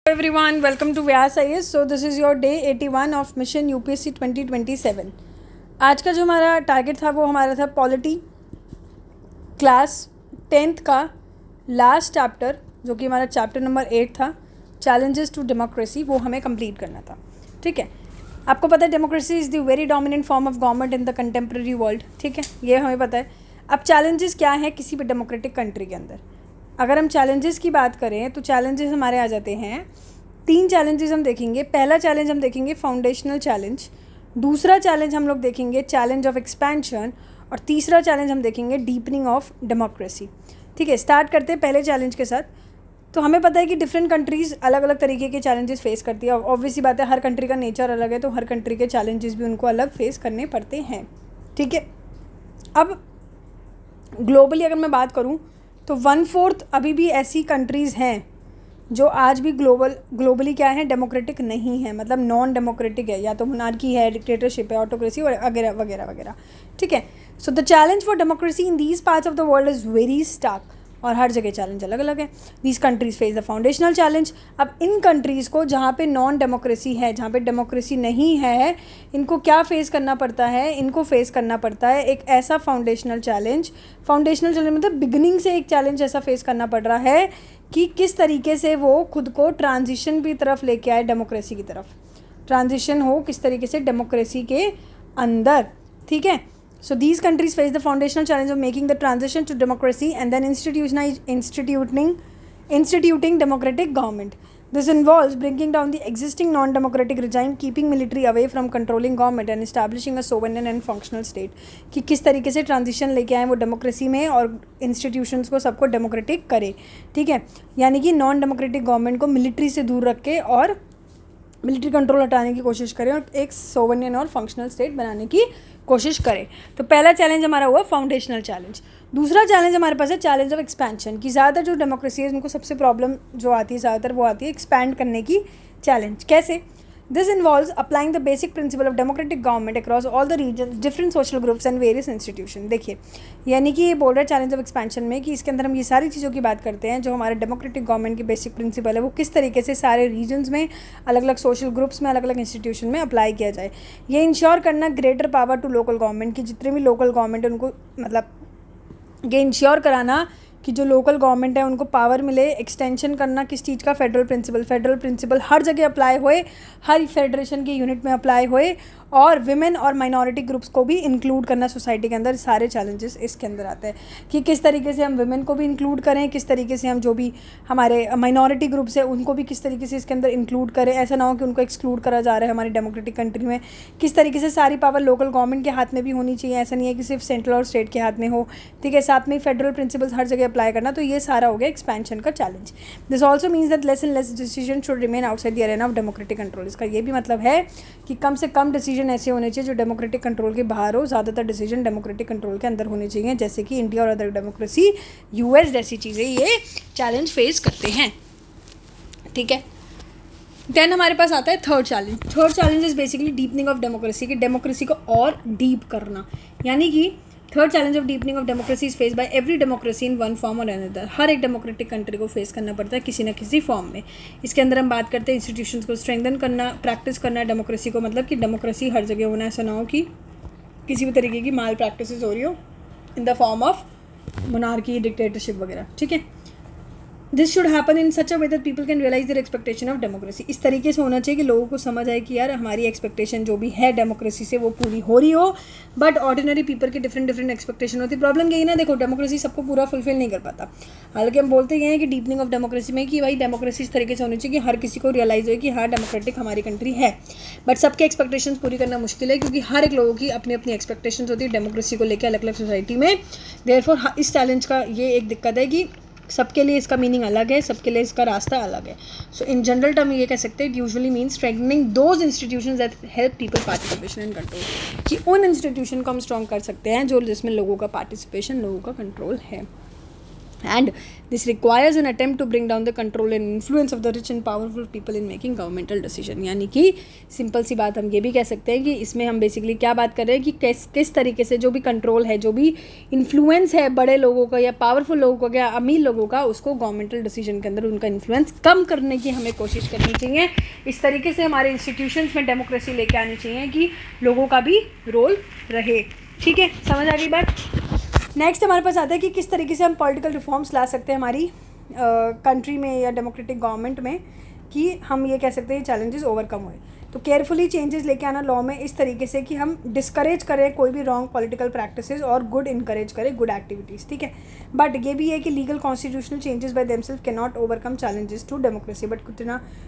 Everyone, welcome to Vyas IAS. So this is your day 81 of Mission UPSC 2027. आज का जो हमारा target था वो हमारा था पॉलिटी क्लास 10th का लास्ट चैप्टर, जो कि हमारा चैप्टर नंबर 8 था, चैलेंजेस टू डेमोक्रेसी, वो हमें कंप्लीट करना था. ठीक है, आपको पता है democracy is the very dominant form of government in the contemporary world. ठीक है, ये हमें पता है. अब चैलेंजेस क्या है किसी भी डेमोक्रेटिक कंट्री के अंदर. अगर हम चैलेंजेस की बात करें तो चैलेंजेस हमारे आ जाते हैं. 3 चैलेंजेस हम देखेंगे. पहला चैलेंज हम देखेंगे फाउंडेशनल चैलेंज, दूसरा चैलेंज हम लोग देखेंगे चैलेंज ऑफ एक्सपेंशन, और तीसरा चैलेंज हम देखेंगे डीपनिंग ऑफ डेमोक्रेसी. ठीक है, स्टार्ट करते हैं पहले चैलेंज के साथ. तो हमें पता है कि डिफरेंट कंट्रीज़ अलग अलग तरीके के चैलेंजेस फेस करती है. ऑब्वियसली बात है, हर कंट्री का नेचर अलग है, तो हर कंट्री के चैलेंजेस भी उनको अलग फेस करने पड़ते हैं. ठीक है, अब ग्लोबली अगर मैं बात करूँ तो 1/4 अभी भी ऐसी कंट्रीज़ हैं जो आज भी ग्लोबली क्या है, डेमोक्रेटिक नहीं है, मतलब नॉन डेमोक्रेटिक है, या तो मोनार्की है, डिक्टेटरशिप है, ऑटोक्रेसी वगैरह वगैरह वगैरह. ठीक है, so the challenge for democracy in these parts of the world is very stark, और हर जगह चैलेंज अलग अलग है. These countries face the foundational challenge. अब इन कंट्रीज़ को जहाँ पे नॉन डेमोक्रेसी है, जहाँ पे डेमोक्रेसी नहीं है, इनको क्या फेस करना पड़ता है, इनको फेस करना पड़ता है एक ऐसा फाउंडेशनल चैलेंज मतलब बिगिनिंग से एक चैलेंज ऐसा फेस करना पड़ रहा है कि किस तरीके से वो खुद को ट्रांजिशन की तरफ लेके आए, डेमोक्रेसी की तरफ ट्रांजिशन हो किस तरीके से डेमोक्रेसी के अंदर. ठीक है, so these countries face the foundational challenge of making the transition to democracy and then instituting democratic government. This involves bringing down the existing non-democratic regime, keeping military away from controlling government and establishing a sovereign and functional state. कि किस तरीके से transition लेके आए वो democracy में और institutions को सबको डेमोक्रेटिक करे. ठीक है, यानी कि नॉन डेमोक्रेटिक गवर्नमेंट को मिलिट्री से दूर रख के और मिलिट्री कंट्रोल हटाने की कोशिश करें और एक सोवरेन और फंक्शनल स्टेट बनाने की कोशिश करें. तो पहला चैलेंज हमारा हुआ फाउंडेशनल चैलेंज. दूसरा चैलेंज हमारे पास है चैलेंज ऑफ एक्सपेंशन, कि ज़्यादातर जो डेमोक्रेसी है उनको सबसे प्रॉब्लम जो आती है ज़्यादातर वो आती है एक्सपैंड करने की चैलेंज. कैसे? This involves applying the basic principle of democratic government across all the region, different social groups and various institution. देखिए, यानी कि ये बोल रहा है चैलेंज ऑफ एक्सपेंशन में कि इसके अंदर हम ये सारी चीज़ों की बात करते हैं जो हमारे डेमोक्रेटिक गवर्नमेंट की बेसिक प्रिंसिपल है, वो किस तरीके से सारे रीजन्स में, अलग अलग सोशल ग्रुप्स में, अलग अलग इंस्टीट्यूशन में अप्लाई किया जाए. ये इंश्योर करना greater power to local government, की जितने भी लोकल गवर्नमेंट है उनको मतलब ये इंश्योर कराना कि जो लोकल गवर्नमेंट है उनको पावर मिले. एक्सटेंशन करना किस चीज़ का, फेडरल प्रिंसिपल हर जगह अप्लाई होए, हर फेडरेशन के यूनिट में अप्लाई होए, और विमेन और माइनॉरिटी ग्रुप्स को भी इंक्लूड करना सोसाइटी के अंदर. सारे चैलेंजेस इसके अंदर आते हैं कि किस तरीके से हम विमेन को भी इंक्लूड करें, किस तरीके से हम जो भी हमारे माइनॉरिटी ग्रुप्स हैं उनको भी किस तरीके से इसके अंदर इंक्लूड करें. ऐसा ना हो कि उनको एक्सक्लूड करा जा रहा है हमारी डेमोक्रेटिक कंट्री में. किस तरीके से सारी पावर लोकल गवर्नमेंट के हाथ में भी होनी चाहिए, ऐसा नहीं है कि सिर्फ सेंट्रल और स्टेट के हाथ में हो. ठीक है, साथ में फेडरल प्रिंसिपल्स हर जगह अप्लाई करना. तो ये सारा हो गया एक्सपेंशन का challenge. This also means that less and less decision should remain outside the Arena of democratic control. इसका ये भी मतलब है कि कम से कम डिसीजन ऐसे होने चाहिए जो डेमोक्रेटिक कंट्रोल के बाहर हो. ज़्यादातर डिसीजन डेमोक्रेटिक कंट्रोल के अंदर होने चाहिए, जैसे कि इंडिया और अदर डेमोक्रेसी, यूएस जैसी चीज़ें ये चैलेंज फेस करते हैं. ठीक है, देन हमारे पास आता है third challenge is basically deepening of democracy, कि डेमोक्रेसी को और डीप करना. यानी कि third challenge of deepening of democracy is face by every democracy in one form और अनदर. हर एक डेमोक्रेटिक कंट्री को फेस करना पड़ता है किसी न किसी फॉर्म में. इसके अंदर हम बात करते हैं इंस्टीट्यूशंस को स्ट्रेंथन करना, प्रैक्टिस करना डेमोक्रेसी को, मतलब कि डेमोक्रेसी हर जगह होना, ऐसा ना हो कि किसी भी तरीके की माल प्रैक्टिस हो रही हो in the form of monarchy, dictatorship वगैरह. ठीक है, this should happen in such a way that people can realise their expectation of democracy. इस तरीके से होना चाहिए कि लोगों को समझ आए कि यार हमारी एक्सपेक्टेशन जो भी है डेमोक्रेसी से वो पूरी हो रही हो. बट ऑर्डिनरी पीपल की डिफरेंट एक्सपेक्टेशन होती है. प्रॉब्लम यही ना, देखो डेमोक्रेसी सबको पूरा फुलफिल नहीं कर पाता. हालांकि हम बोलते ये हैं कि डीपनिंग ऑफ डेमोक्रेसी में कि भाई डेमोक्रेसी इस तरीके से होनी चाहिए कि हर किसी को रियलाइज हो कि हाँ डेमोक्रेटिक हमारी कंट्री है. बट सबके एक्सपेक्टेशन पूरी करना मुश्किल है, क्योंकि हर एक लोगों की अपनी अपनी एक्सपेक्टेशन होती है डेमोक्रेसी को लेकर अलग अलग सोसाइटी में. देयरफॉर इस चैलेंज का ये एक दिक्कत है कि सबके लिए इसका मीनिंग अलग है, सबके लिए इसका रास्ता अलग है. सो इन जनरल टर्म ये कह सकते हैं, it usually means strengthening those institutions that help people participation and control, कि उन इंस्टीट्यूशन को हम स्ट्रॉन्ग कर सकते हैं जो जिसमें लोगों का पार्टिसिपेशन, लोगों का कंट्रोल है. and this requires an attempt to bring down the control and influence of the rich and powerful people in making governmental decision। यानी कि सिंपल सी बात हम ये भी कह सकते हैं कि इसमें हम बेसिकली क्या बात कर रहे हैं कि किस तरीके से जो भी कंट्रोल है, जो भी इन्फ्लुएंस है बड़े लोगों का या पावरफुल लोगों का या अमीर लोगों का, उसको गवर्नमेंटल डिसीजन के अंदर उनका इन्फ्लुएंस कम करने की हमें कोशिश करनी चाहिए। इस तरीके से हमारे इंस्टीट्यूशंस में डेमोक्रेसी लेके आनी चाहिए कि लोगों का भी रोल रहे। ठीक है, समझ आ गई बात। नेक्स्ट हमारे पास आता है कि किस तरीके से हम पॉलिटिकल रिफॉर्म्स ला सकते हैं हमारी कंट्री में या डेमोक्रेटिक गवर्नमेंट में, कि हम ये कह सकते हैं चैलेंजेस ओवरकम हुए। तो केयरफुली चेंजेस लेके आना लॉ में इस तरीके से कि हम डिस्करेज करें कोई भी रॉन्ग पॉलिटिकल प्रैक्टिसेस और गुड इनकरेज करें गुड एक्टिविटीज़। ठीक है, बट ये भी है कि legal constitutional changes by themselves can not overcome challenges to democracy. But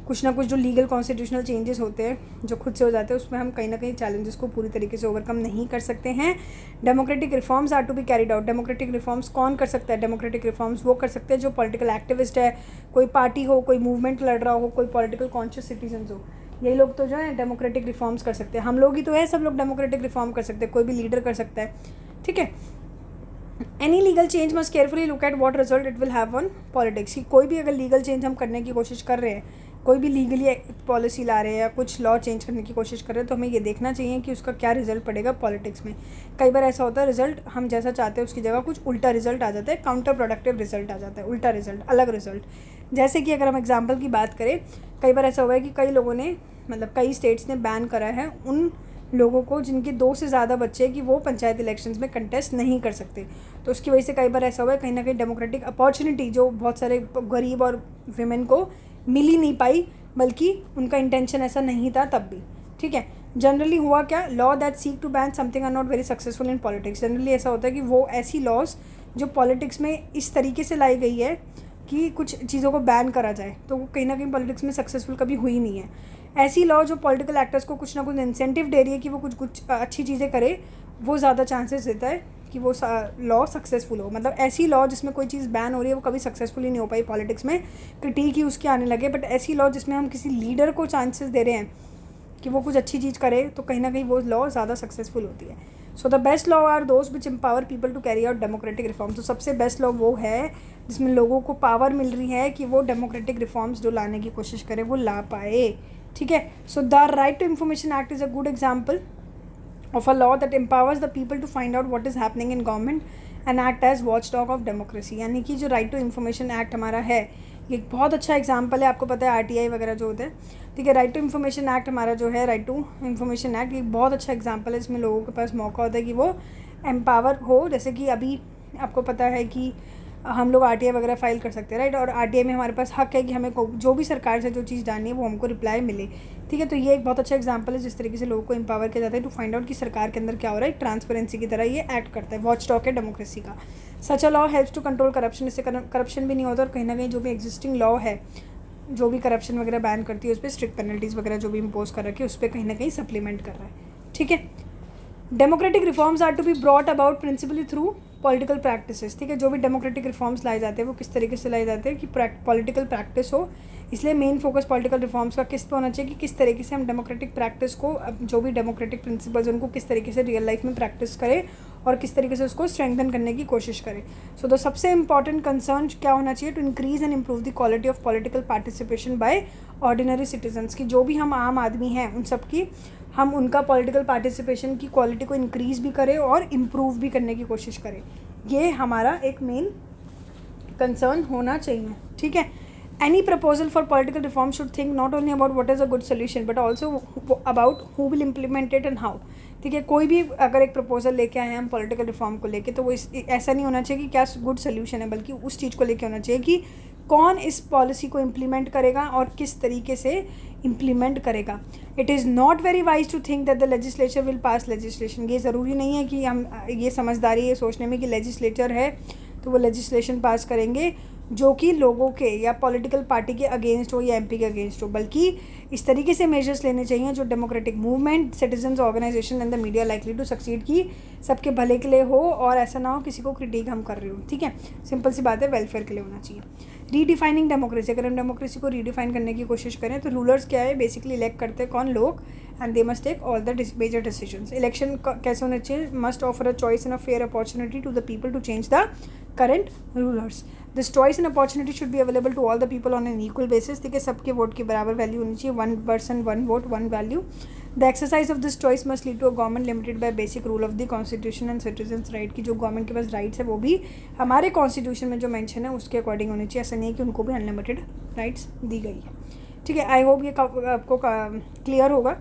कुछ ना कुछ जो लीगल कॉन्स्टिट्यूशनल चेंजेस होते हैं जो खुद से हो जाते हैं, उसमें हम कहीं ना कहीं चैलेंजेस को पूरी तरीके से ओवरकम नहीं कर सकते हैं। Democratic reforms are to be carried out. Democratic reforms कौन कर सकता है? डेमोक्रेटिक रिफॉर्म्स वो कर सकते हैं जो पॉलिटिकल एक्टिविस्ट है, कोई पार्टी हो, कोई मूवमेंट लड़ रहा हो, कोई पॉलिटिकल कॉन्शियस सिटीजन हो, यही लोग तो जो है डेमोक्रेटिक रिफॉर्म्स कर सकते हैं। हम लोग ही तो है, सब लोग डेमोक्रेटिक रिफॉर्म कर सकते हैं, कोई भी लीडर कर सकता है। ठीक है, any legal change must carefully look at what result it will have on politics. कि कोई भी अगर लीगल चेंज हम करने की कोशिश कर रहे हैं, कोई भी लीगली पॉलिसी ला रहे हैं या कुछ लॉ चेंज करने की कोशिश कर रहे हैं, तो हमें ये देखना चाहिए कि उसका क्या रिजल्ट पड़ेगा पॉलिटिक्स में। कई बार ऐसा होता है रिजल्ट हम जैसा चाहते हैं उसकी जगह कुछ उल्टा रिजल्ट आ जाता है, काउंटर प्रोडक्टिव रिजल्ट आ जाता है, उल्टा रिजल्ट, अलग रिजल्ट। जैसे कि अगर हम एग्जाम्पल की बात करें, कई बार ऐसा हुआ है कि कई लोगों ने मतलब कई स्टेट्स ने बैन करा है उन लोगों को जिनके 2 से ज़्यादा बच्चे हैं कि वो पंचायत इलेक्शंस में कंटेस्ट नहीं कर सकते। तो उसकी वजह से कई बार ऐसा हुआ है कहीं ना कहीं डेमोक्रेटिक अपॉर्चुनिटी जो बहुत सारे गरीब और विमेन को मिल ही नहीं पाई, बल्कि उनका इंटेंशन ऐसा नहीं था तब भी। ठीक है, जनरली हुआ क्या, law that seek to ban something are not very successful in politics. Generally ऐसा होता है कि वो ऐसी लॉज जो पॉलिटिक्स में इस तरीके से लाई गई है कि कुछ चीज़ों को बैन करा जाए, तो वो कहीं ना कहीं पॉलिटिक्स में सक्सेसफुल कभी हुई नहीं है। ऐसी लॉ जो पॉलिटिकल एक्टर्स को कुछ ना कुछ इंसेंटिव दे रही है कि वो कुछ अच्छी चीज़ें करे, वो ज़्यादा चांसेस देता है कि वो लॉ सक्सेसफुल हो। मतलब ऐसी लॉ जिसमें कोई चीज़ बैन हो रही है वो कभी सक्सेसफुल ही नहीं हो पाई पॉलिटिक्स में, क्रिटिक ही उसके आने लगे। बट ऐसी लॉ जिसमें हम किसी लीडर को चांसेस दे रहे हैं कि वो कुछ अच्छी चीज़ करे, तो कहीं ना कहीं वो लॉ ज़्यादा सक्सेसफुल होती है। So the best law are those which empower people to carry out democratic reforms. तो सबसे बेस्ट लॉ वो है जिसमें लोगों को पावर मिल रही है कि वो डेमोक्रेटिक रिफॉर्म्स जो लाने की कोशिश करें वो ला पाए। ठीक है, so the right to information act is a good example of a law that empowers the people to find out what is happening in government and act as watchdog of democracy। यानी कि जो right to information act हमारा है, ये एक बहुत अच्छा example है। आपको पता है RTI वगैरह जो होते हैं। ठीक है, राइट टू इन्फॉर्मेशन एक्ट हमारा जो है, राइट टू इन्फॉर्मेशन एक्ट एक बहुत अच्छा एग्जाम्पल है, इसमें लोगों के पास मौका होता है कि वो एम्पावर हो। जैसे कि अभी आपको पता है कि हम लोग RTI वगैरह फाइल कर सकते हैं, राइट, और RTI में हमारे पास हक है कि हमें जो भी सरकार से जो चीज़ जाननी है वो हमको रिप्लाई मिले। ठीक है, तो ये एक बहुत अच्छा एग्जांपल है जिस तरीके से लोगों को एम्पावर किया जाता है टू फाइंड आउट कि सरकार के अंदर क्या हो रहा है। ट्रांसपेरेंसी की तरह ये एक्ट करता है, वॉच डॉग है डेमोक्रेसी का। सच a law helps to control corruption. इससे करप्शन भी नहीं होता और कहीं ना कहीं जो भी एग्जिस्टिंग लॉ है, जो भी करप्शन वगैरह बैन करती है, उस पर स्ट्रिक्ट पेनल्टीज़ वगैरह जो भी इम्पोज कर रखी है, उस पर कहीं ना कहीं सप्लीमेंट कर रहा है। ठीक है, democratic reforms are to be brought about principally through political practices. ठीक है, जो भी डेमोक्रेटिक रिफॉर्म्स लाए जाते हैं वो किस तरीके से लाए जाते हैं कि पॉलिटिकल प्रैक्टिस हो। इसलिए मेन फोकस पॉलिटिकल रिफॉर्म्स का किस पे होना चाहिए कि किस तरीके से हम डेमोक्रेटिक प्रैक्टिस को, जो भी डेमोक्रेटिक प्रिंसिपल्स उनको किस तरीके से रियल लाइफ में प्रैक्टिस करें और किस तरीके से उसको स्ट्रेंथन करने की कोशिश करें। सो द सबसे इंपॉर्टेंट कंसर्न क्या होना चाहिए, to increase and improve the quality of political participation by ordinary citizens. की जो भी हम आम आदमी हैं उन सब की हम उनका पॉलिटिकल पार्टिसिपेशन की क्वालिटी को इंक्रीज़ भी करें और इम्प्रूव भी करने की कोशिश करें। ये हमारा एक मेन कंसर्न होना चाहिए। ठीक है, any proposal for political reform should think not only about what is a good solution but also about who will implement it and how. ठीक है, कोई भी अगर एक प्रपोजल लेके आए हैं हम पॉलिटिकल रिफॉर्म को लेके, तो वो ऐसा नहीं होना चाहिए कि क्या गुड सोल्यूशन है, बल्कि उस चीज़ को लेके होना चाहिए कि कौन इस पॉलिसी को इम्प्लीमेंट करेगा और किस तरीके से इम्प्लीमेंट करेगा। It is not very wise to think that the legislature will pass legislation. ये ज़रूरी नहीं है कि हम ये समझदारी ये सोचने में कि लेजिस्लेचर है तो वो लेजिस्लेशन पास करेंगे जो कि लोगों के या पॉलिटिकल पार्टी के अगेंस्ट हो या MP के अगेंस्ट हो, बल्कि इस तरीके से मेजर्स लेने चाहिए जो democratic movement, citizens organisation and the media likely to succeed की सबके भले के लिए हो और ऐसा ना हो किसी को क्रिटिक हम कर रहे हो। ठीक है, सिंपल सी बात है, वेलफेयर के लिए होना चाहिए। रीडिफाइनिंग डेमोक्रेसी, अगर हम डेमोक्रेसी को रीडिफाइन करने की कोशिश करें तो रूलर्स क्या है, बेसिकली इलेक्ट करते हैं कौन, लोग, and they must take all the major decisions. Election कैसे होना चाहिए, must offer a choice and a fair opportunity to the people to change the current rulers. This choice and opportunity should be available to all the people on an equal basis. ठीक है, सबके vote की बराबर value होनी चाहिए, 1 person 1 vote 1 value. The exercise of this choice must lead to a government limited by basic rule of the constitution and citizens right, की जो government के पास राइट्स है वो भी हमारे कॉन्स्टिट्यूशन में जो मेंशन है उसके अकॉर्डिंग होनी चाहिए। ऐसा नहीं है कि उनको भी अनलिमिटेड राइट्स दी गई है। ठीक है, आई होप ये आपको क्लियर होगा।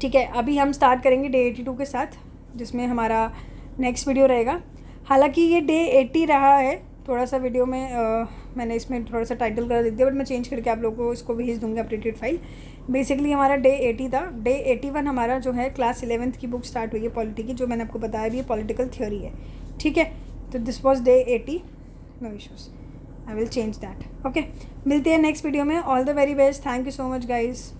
ठीक है, अभी हम स्टार्ट करेंगे डे 82 के साथ, जिसमें हमारा नेक्स्ट वीडियो रहेगा। हालांकि ये डे 80 रहा है, थोड़ा सा वीडियो में मैंने इसमें थोड़ा सा टाइटल कर दिया, बट मैं चेंज करके आप लोगों को इसको भेज दूँगी अपडेटेड फाइल। बेसिकली हमारा डे 80 था। डे 81 हमारा जो है क्लास 11th की बुक स्टार्ट हुई है पॉलिटी की, जो मैंने आपको बताया भी है, पॉलिटिकल थ्योरी है। ठीक है, तो this was day 80, no issues, I will change that. Okay, मिलते हैं नेक्स्ट वीडियो में। All the very best, thank you so much guys.